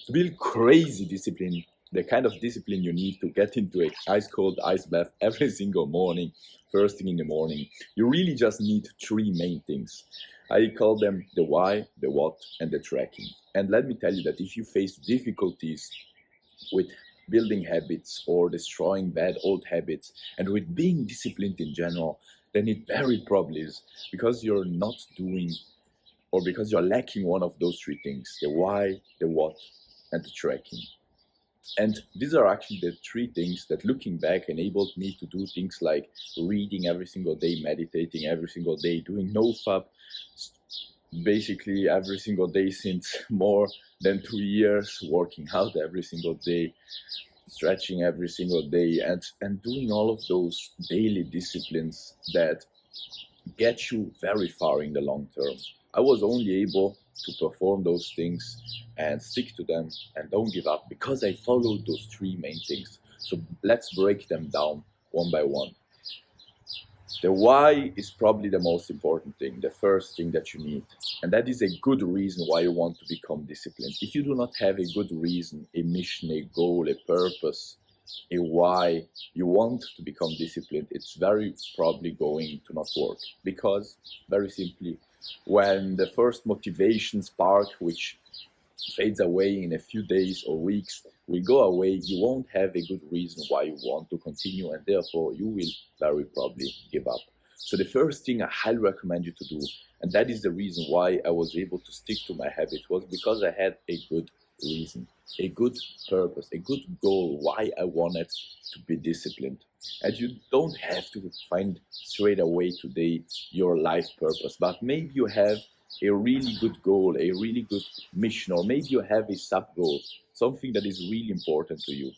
To build crazy discipline, the kind of discipline you need to get into a ice cold ice bath every single morning, first thing in the morning, you really just need three main things. I call them the why, the what, and the tracking. And let me tell you that if you face difficulties with building habits or destroying bad old habits and with being disciplined in general, then it very probably is because you're not doing or because you're lacking one of those three things: the why, the what, and the tracking. And these are actually the three things that, looking back, enabled me to do things like reading every single day, meditating every single day, doing nofap basically every single day since more than 2 years, working out every single day, stretching every single day, and doing all of those daily disciplines that get you very far in the long term. I was only able to perform those things and stick to them and don't give up because I followed those three main things. So let's break them down one by one. The why is probably the most important thing, the first thing that you need. And that is a good reason why you want to become disciplined. If you do not have a good reason, a mission, a goal, a purpose, a why you want to become disciplined, it's very probably going to not work. Because, very simply, when the first motivation spark, which fades away in a few days or weeks, will go away, you won't have a good reason why you want to continue, and therefore you will very probably give up. So the first thing I highly recommend you to do, and that is the reason why I was able to stick to my habit, was because I had a good reason, a good purpose, a good goal why I wanted to be disciplined. And you don't have to find straight away today your life purpose, but maybe you have a really good goal, a really good mission, or maybe you have a sub goal, something that is really important to you.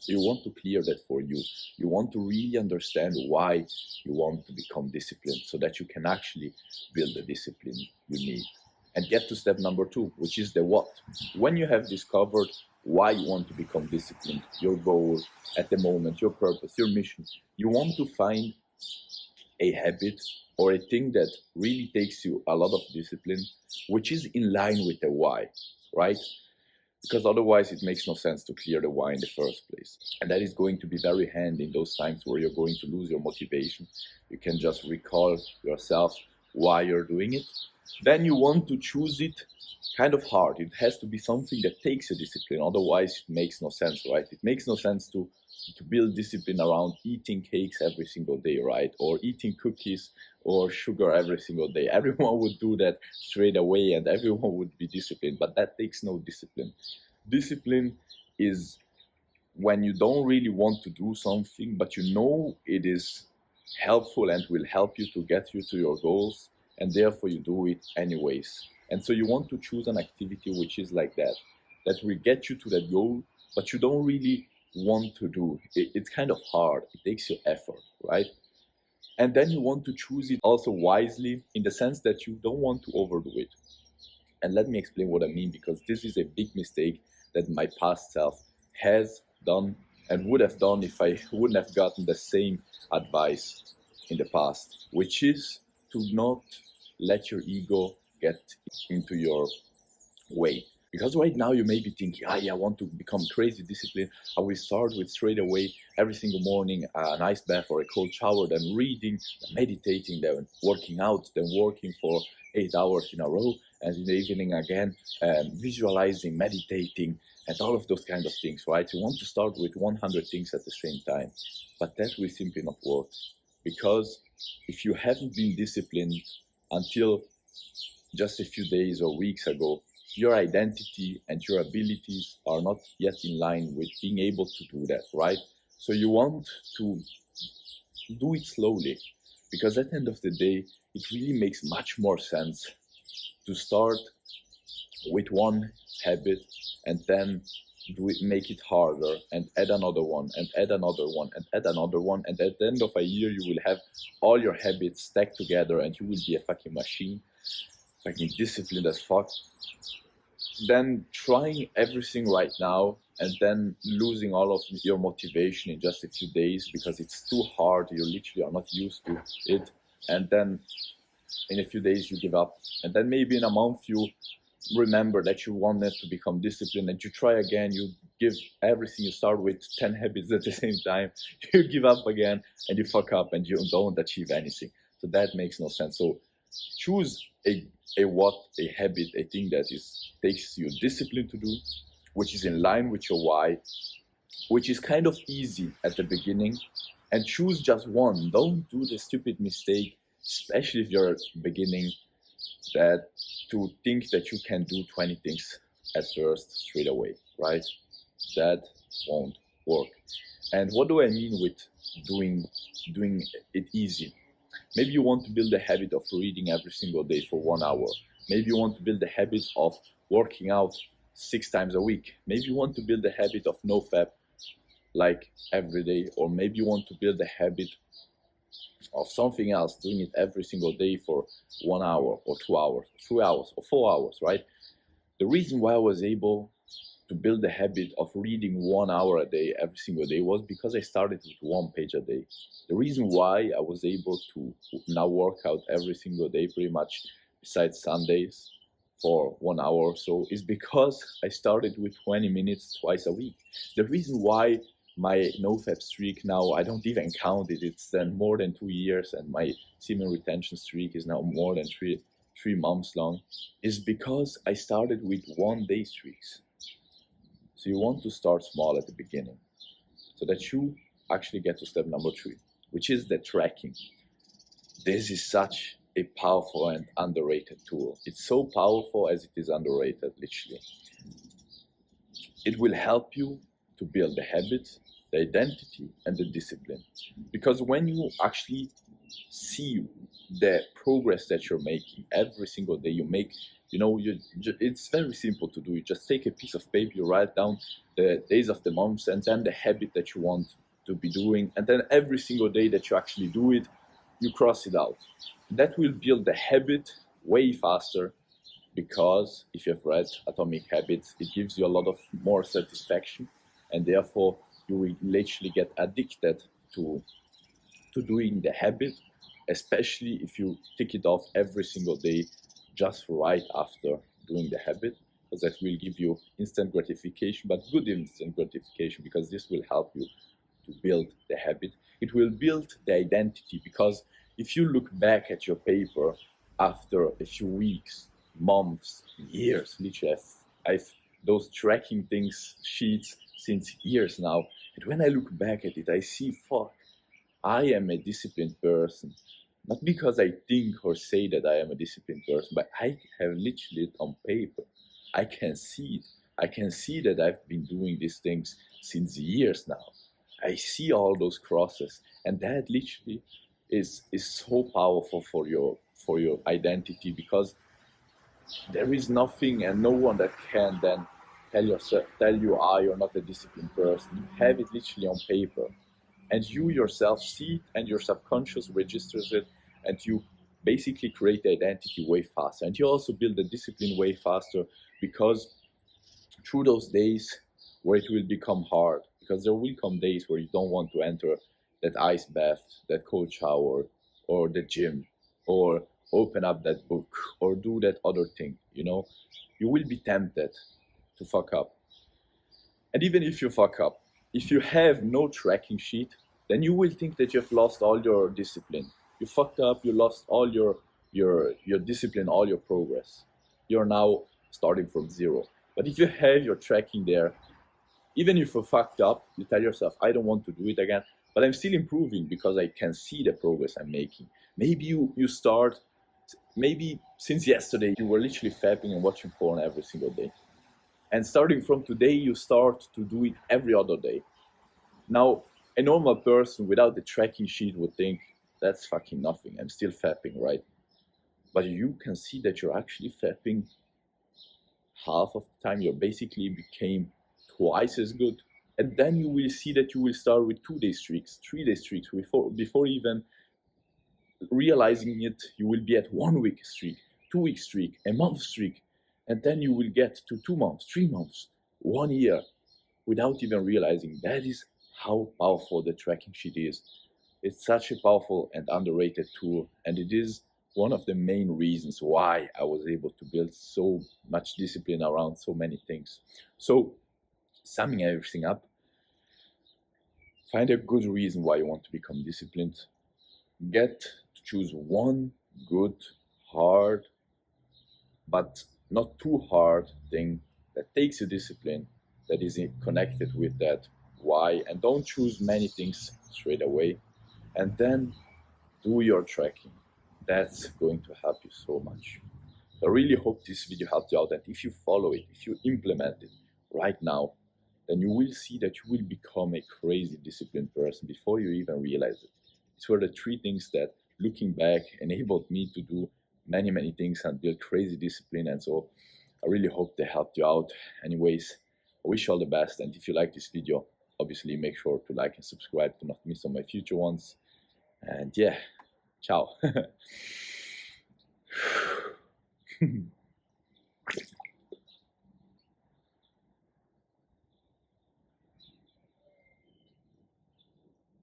You want to clear that for you. You want to really understand why you want to become disciplined so that you can actually build the discipline you need. And get to step number two, which is the what. When you have discovered why you want to become disciplined, your goal at the moment, your purpose, your mission, you want to find a habit or a thing that really takes you a lot of discipline, which is in line with the why, right? Because otherwise it makes no sense to clear the why in the first place. And that is going to be very handy in those times where you're going to lose your motivation. You can just recall yourself why you're doing it. Then you want to choose it kind of hard. It has to be something that takes a discipline, otherwise it makes no sense, right? It makes no sense to build discipline around eating cakes every single day, right? Or eating cookies or sugar every single day. Everyone would do that straight away and everyone would be disciplined, but that takes no discipline. Discipline is when you don't really want to do something, but you know it is helpful and will help you to get you to your goals, and therefore you do it anyways. And so you want to choose an activity which is like that, that will get you to that goal, but you don't really want to do. It's kind of hard. It takes you effort, right? And then you want to choose it also wisely in the sense that you don't want to overdo it. And let me explain what I mean, because this is a big mistake that my past self has done and would have done if I wouldn't have gotten the same advice in the past, which is to not let your ego get into your way. Because right now you may be thinking, yeah, I want to become crazy disciplined. I will start with straight away every single morning an ice bath or a cold shower, then reading, then meditating, then working out, then working for 8 hours in a row, and in the evening again, visualizing, meditating, and all of those kind of things, right? You want to start with 100 things at the same time, but that will simply not work. Because if you haven't been disciplined until just a few days or weeks ago, your identity and your abilities are not yet in line with being able to do that, right? So you want to do it slowly, because at the end of the day, it really makes much more sense to start with one habit and then make it harder and add another one and add another one and add another one, and at the end of a year you will have all your habits stacked together and you will be a fucking machine, fucking disciplined as fuck. Then trying everything right now and then losing all of your motivation in just a few days because it's too hard, you literally are not used to it, and then in a few days you give up, and then maybe in a month you remember that you wanted to become disciplined and you try again, you give everything, you start with 10 habits at the same time, you give up again and you fuck up and you don't achieve anything. So that makes no sense. So choose a habit, a thing that takes you discipline to do, which is in line with your why, which is kind of easy at the beginning, and choose just one. Don't do the stupid mistake, especially if you're beginning, that to think that you can do 20 things at first straight away, right? That won't work. And what do I mean with doing it easy? Maybe you want to build a habit of reading every single day for 1 hour. Maybe you want to build a habit of working out 6 times a week. Maybe you want to build a habit of NoFap like every day, or maybe you want to build a habit of something else, doing it every single day for 1 hour or 2 hours, 3 hours or 4 hours, right? The reason why I was able to build the habit of reading 1 hour a day every single day was because I started with 1 page a day. The reason why I was able to now work out every single day, pretty much besides Sundays, for 1 hour or so, is because I started with 20 minutes twice a week. The reason why my NoFap streak now, I don't even count it, it's then more than 2 years, and my semen retention streak is now more than three months long, is because I started with 1 day streaks. So you want to start small at the beginning so that you actually get to step number 3, which is the tracking. This is such a powerful and underrated tool. It's so powerful as it is underrated, literally. It will help you to build the habits, the identity, and the discipline. Because when you actually see the progress that you're making every single day, you make, it's very simple to do. You just take a piece of paper, you write down the days of the months, and then the habit that you want to be doing, and then every single day that you actually do it, you cross it out. That will build the habit way faster, because if you have read Atomic Habits, it gives you a lot of more satisfaction, and therefore you will literally get addicted to doing the habit, especially if you tick it off every single day just right after doing the habit, because that will give you instant gratification, but good instant gratification, because this will help you to build the habit. It will build the identity, because if you look back at your paper after a few weeks, months, years, literally I've those tracking things, sheets, since years now, and when I look back at it, I see, fuck, I am a disciplined person. Not because I think or say that I am a disciplined person, but I have literally it on paper. I can see it. I can see that I've been doing these things since years now. I see all those crosses, and that literally is so powerful for your identity, because there is nothing and no one that can then tell you, you're not a disciplined person. You have it literally on paper, and you yourself see it, and your subconscious registers it, and you basically create the identity way faster, and you also build the discipline way faster, because through those days where it will become hard, because there will come days where you don't want to enter that ice bath, that cold shower, or the gym, or open up that book, or do that other thing, you will be tempted to fuck up. And even if you fuck up, if you have no tracking sheet, then you will think that you've lost all your discipline. You fucked up, you lost all your discipline, all your progress. You're now starting from zero. But if you have your tracking there, even if you fucked up, you tell yourself, I don't want to do it again, but I'm still improving because I can see the progress I'm making. Maybe you start, maybe since yesterday, you were literally fapping and watching porn every single day. And starting from today, you start to do it every other day. Now, a normal person without the tracking sheet would think, that's fucking nothing, I'm still fapping, right? But you can see that you're actually fapping half of the time. You basically became twice as good. And then you will see that you will start with 2-day streaks, 3-day streaks, before even realizing it, you will be at 1 week streak, 2 week streak, a month streak, and then you will get to 2 months, 3 months, 1 year, without even realizing. That is how powerful the tracking sheet is. It's such a powerful and underrated tool, and it is one of the main reasons why I was able to build so much discipline around so many things. So, summing everything up, find a good reason why you want to become disciplined. Get to choose one good, hard, but not too hard thing that takes you discipline, that is connected with that why, and don't choose many things straight away. And then do your tracking. That's going to help you so much. I really hope this video helped you out, and if you follow it, if you implement it right now, then you will see that you will become a crazy disciplined person before you even realize it. These were the 3 things that, looking back, enabled me to do many things and build crazy discipline. And so I really hope they helped you out. Anyways, I wish you all the best, and if you like this video, obviously make sure to like and subscribe to not miss on my future ones. And yeah, ciao.